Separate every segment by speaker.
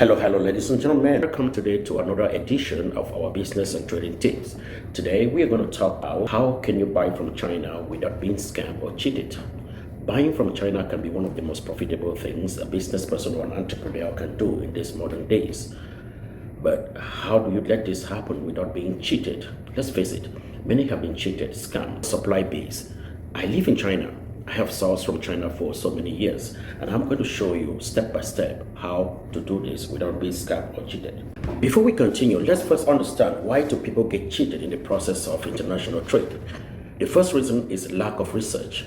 Speaker 1: Hello, ladies and gentlemen. Welcome today to another edition of our business and trading tips. Today, we are going to talk about how can you buy from China without being scammed or cheated. Buying from China can be one of the most profitable things a business person or an entrepreneur can do in these modern days. But how do you let this happen without being cheated? Let's face it, many have been cheated, scammed, supply base. I live in China. I have sourced from China for so many years, and I'm going to show you step by step how to do this without being scammed or cheated. Before we continue, let's first understand why do people get cheated in the process of international trade. The first reason is lack of research.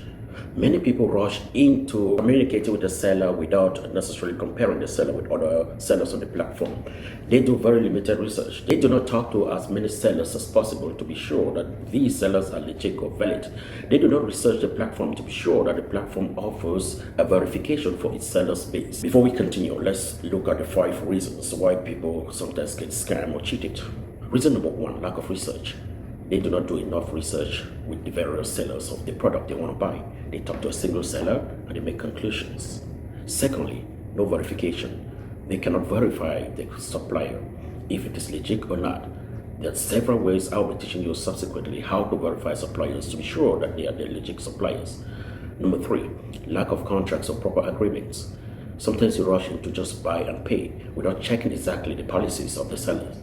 Speaker 1: Many people rush into communicating with the seller without necessarily comparing the seller with other sellers on the platform. They do very limited research. They do not talk to as many sellers as possible to be sure that these sellers are legit or valid. They do not research the platform to be sure that the platform offers a verification for its seller's base. Before we continue, let's look at the 5 reasons why people sometimes get scammed or cheated. Reason number 1, lack of research. They do not do enough research with the various sellers of the product they want to buy. They talk to a single seller and they make conclusions. Secondly, no verification. They cannot verify the supplier if it is legit or not. There are several ways I'll be teaching you subsequently how to verify suppliers to be sure that they are the legit suppliers. Number 3, lack of contracts or proper agreements. Sometimes you rush in to just buy and pay without checking exactly the policies of the sellers.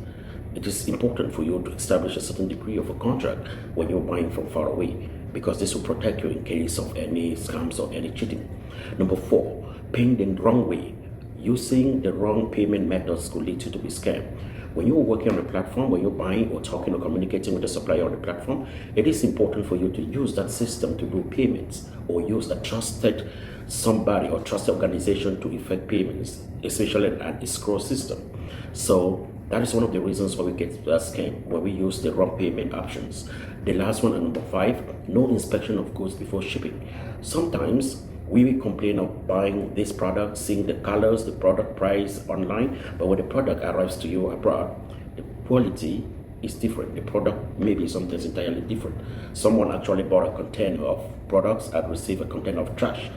Speaker 1: It is important for you to establish a certain degree of a contract when you're buying from far away, because this will protect you in case of any scams or any cheating. Number 4, paying the wrong way. Using the wrong payment methods could lead you to be scammed. When you're working on a platform, when you're buying or talking or communicating with the supplier on the platform, it is important for you to use that system to do payments or use a trusted somebody or trusted organization to effect payments, especially an escrow system. So that is one of the reasons why we get scammed, when we use the wrong payment options. The last one, and number 5, no inspection of goods before shipping. Sometimes we will complain of buying this product, seeing the colors, the product price online, but when the product arrives to you abroad, the quality is different. The product may be sometimes entirely different. Someone actually bought a container of products and received a container of trash.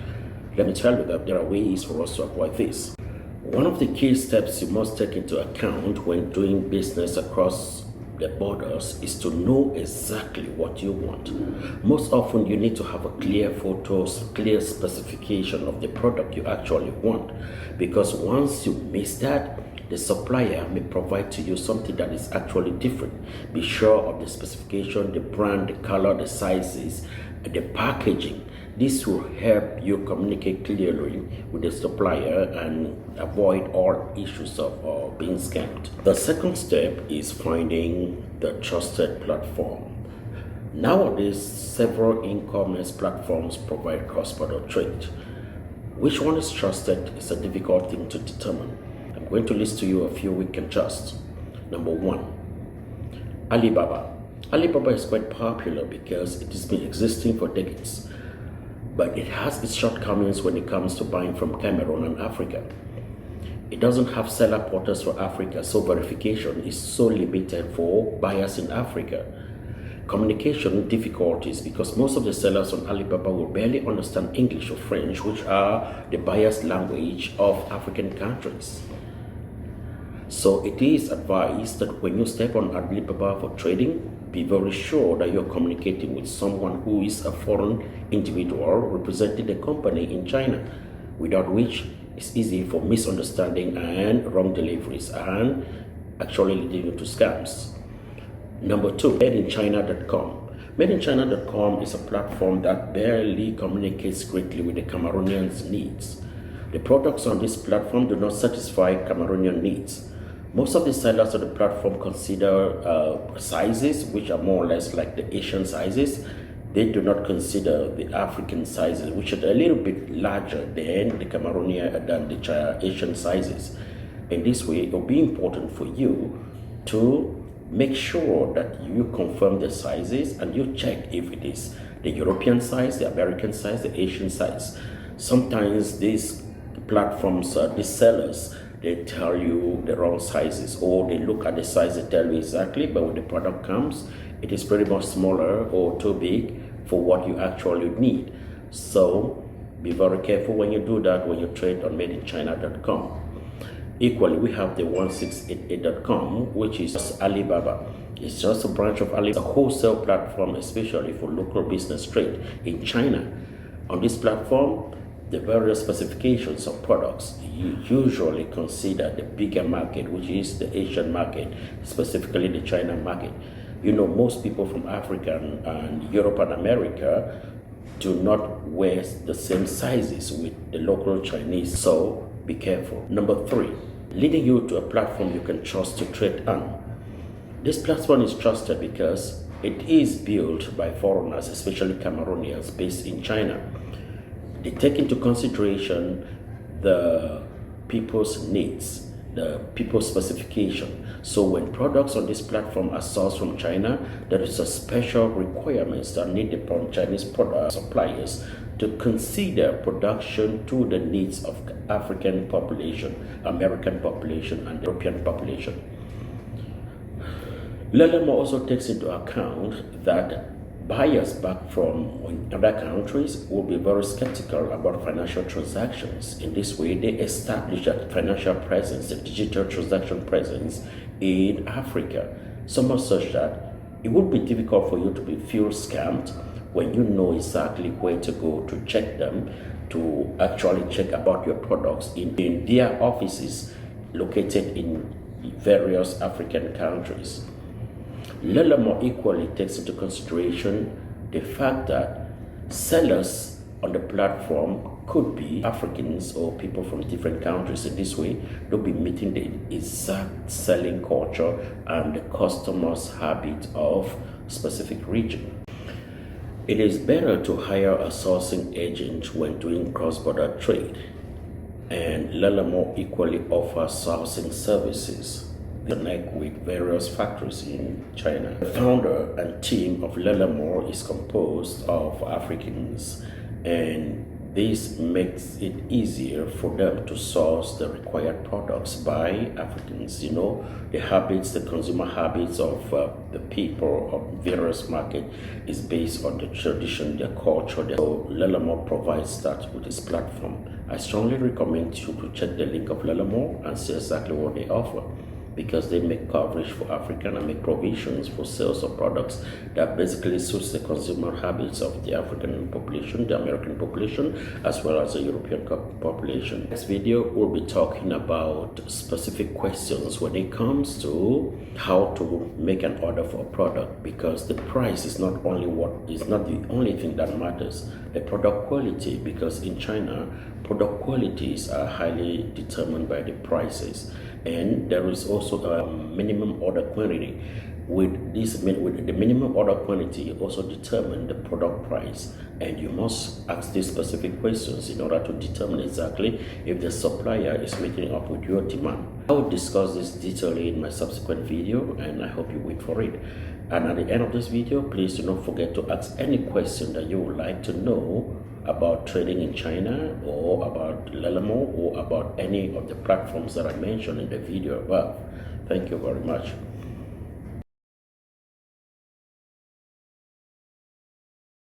Speaker 1: Let me tell you that there are ways for us to avoid this. One of the key steps you must take into account when doing business across the borders is to know exactly what you want. Most often you need to have a clear photos, clear specification of the product you actually want, because once you miss that, the supplier may provide to you something that is actually different. Be sure of the specification, the brand, the color, the sizes, the packaging. This will help you communicate clearly with the supplier and avoid all issues of being scammed. The second step is finding the trusted platform. Nowadays, several e-commerce platforms provide cross-border trade. Which one is trusted is a difficult thing to determine. I'm going to list to you a few we can trust. Number 1, Alibaba. Alibaba is quite popular because it has been existing for decades, but it has its shortcomings when it comes to buying from Cameroon and Africa. It doesn't have seller portals for Africa, so verification is so limited for buyers in Africa. Communication difficulties, because most of the sellers on Alibaba will barely understand English or French, which are the buyer's language of African countries. So it is advised that when you step on Alibaba for trading, be very sure that you're communicating with someone who is a foreign individual representing the company in China, without which it's easy for misunderstanding and wrong deliveries and actually leading you to scams. Number 2, madeinchina.com. Madeinchina.com is a platform that barely communicates greatly with the Cameroonians' needs. The products on this platform do not satisfy Cameroonian needs. Most of the sellers on the platform consider sizes which are more or less like the Asian sizes. They do not consider the African sizes, which are a little bit larger than the Cameroonian than the Asian sizes. In this way, it will be important for you to make sure that you confirm the sizes and you check if it is the European size, the American size, the Asian size. Sometimes these platforms, these sellers, they tell you the wrong sizes, or they look at the size, they tell you exactly, but when the product comes, it is pretty much smaller or too big for what you actually need. So be very careful when you do that, when you trade on madeinchina.com. Equally, we have the 1688.com, which is just Alibaba. It's just a branch of Alibaba, a wholesale platform, especially for local business trade in China. On this platform, the various specifications of products you usually consider the bigger market, which is the Asian market, specifically the China market. You know, most people from Africa and Europe and America do not wear the same sizes with the local Chinese, so be careful. Number 3, leading you to a platform you can trust to trade on. This platform is trusted because it is built by foreigners, especially Cameroonians based in China. They take into consideration the people's needs, the people's specification. So when products on this platform are sourced from China, there is a special requirements that need upon Chinese product suppliers to consider production to the needs of African population, American population, and European population. Lelemo also takes into account that buyers back from other countries will be very skeptical about financial transactions. In this way, they establish a financial presence, a digital transaction presence in Africa, so much such that it would be difficult for you to feel scammed when you know exactly where to go to check them, to actually check about your products in their offices located in various African countries. Lelemo equally takes into consideration the fact that sellers on the platform could be Africans or people from different countries. In this way, they'll be meeting the exact selling culture and the customer's habit of specific region. It is better to hire a sourcing agent when doing cross-border trade, and Lelemo equally offers sourcing services. Connect with various factories in China. The founder and team of Lelemo is composed of Africans, and this makes it easier for them to source the required products by Africans. You know, the habits, the consumer habits of the people of various markets is based on the tradition, their culture. So Lelemo provides that with this platform. I strongly recommend you to check the link of Lelemo and see exactly what they offer, because they make coverage for African and make provisions for sales of products that basically suits the consumer habits of the African population, the American population, as well as the European population. Next video, we'll be talking about specific questions when it comes to how to make an order for a product, because the price is not the only thing that matters. The product quality, because in China, product qualities are highly determined by the prices. And there is also a minimum order quantity. With the minimum order quantity also determine the product price, and you must ask these specific questions in order to determine exactly if the supplier is meeting up with your demand. I will discuss this detailedly in my subsequent video, and I hope you wait for it. And at the end of this video, please do not forget to ask any question that you would like to know about trading in China, or about Lelemo, or about any of the platforms that I mentioned in the video above. Thank you very much.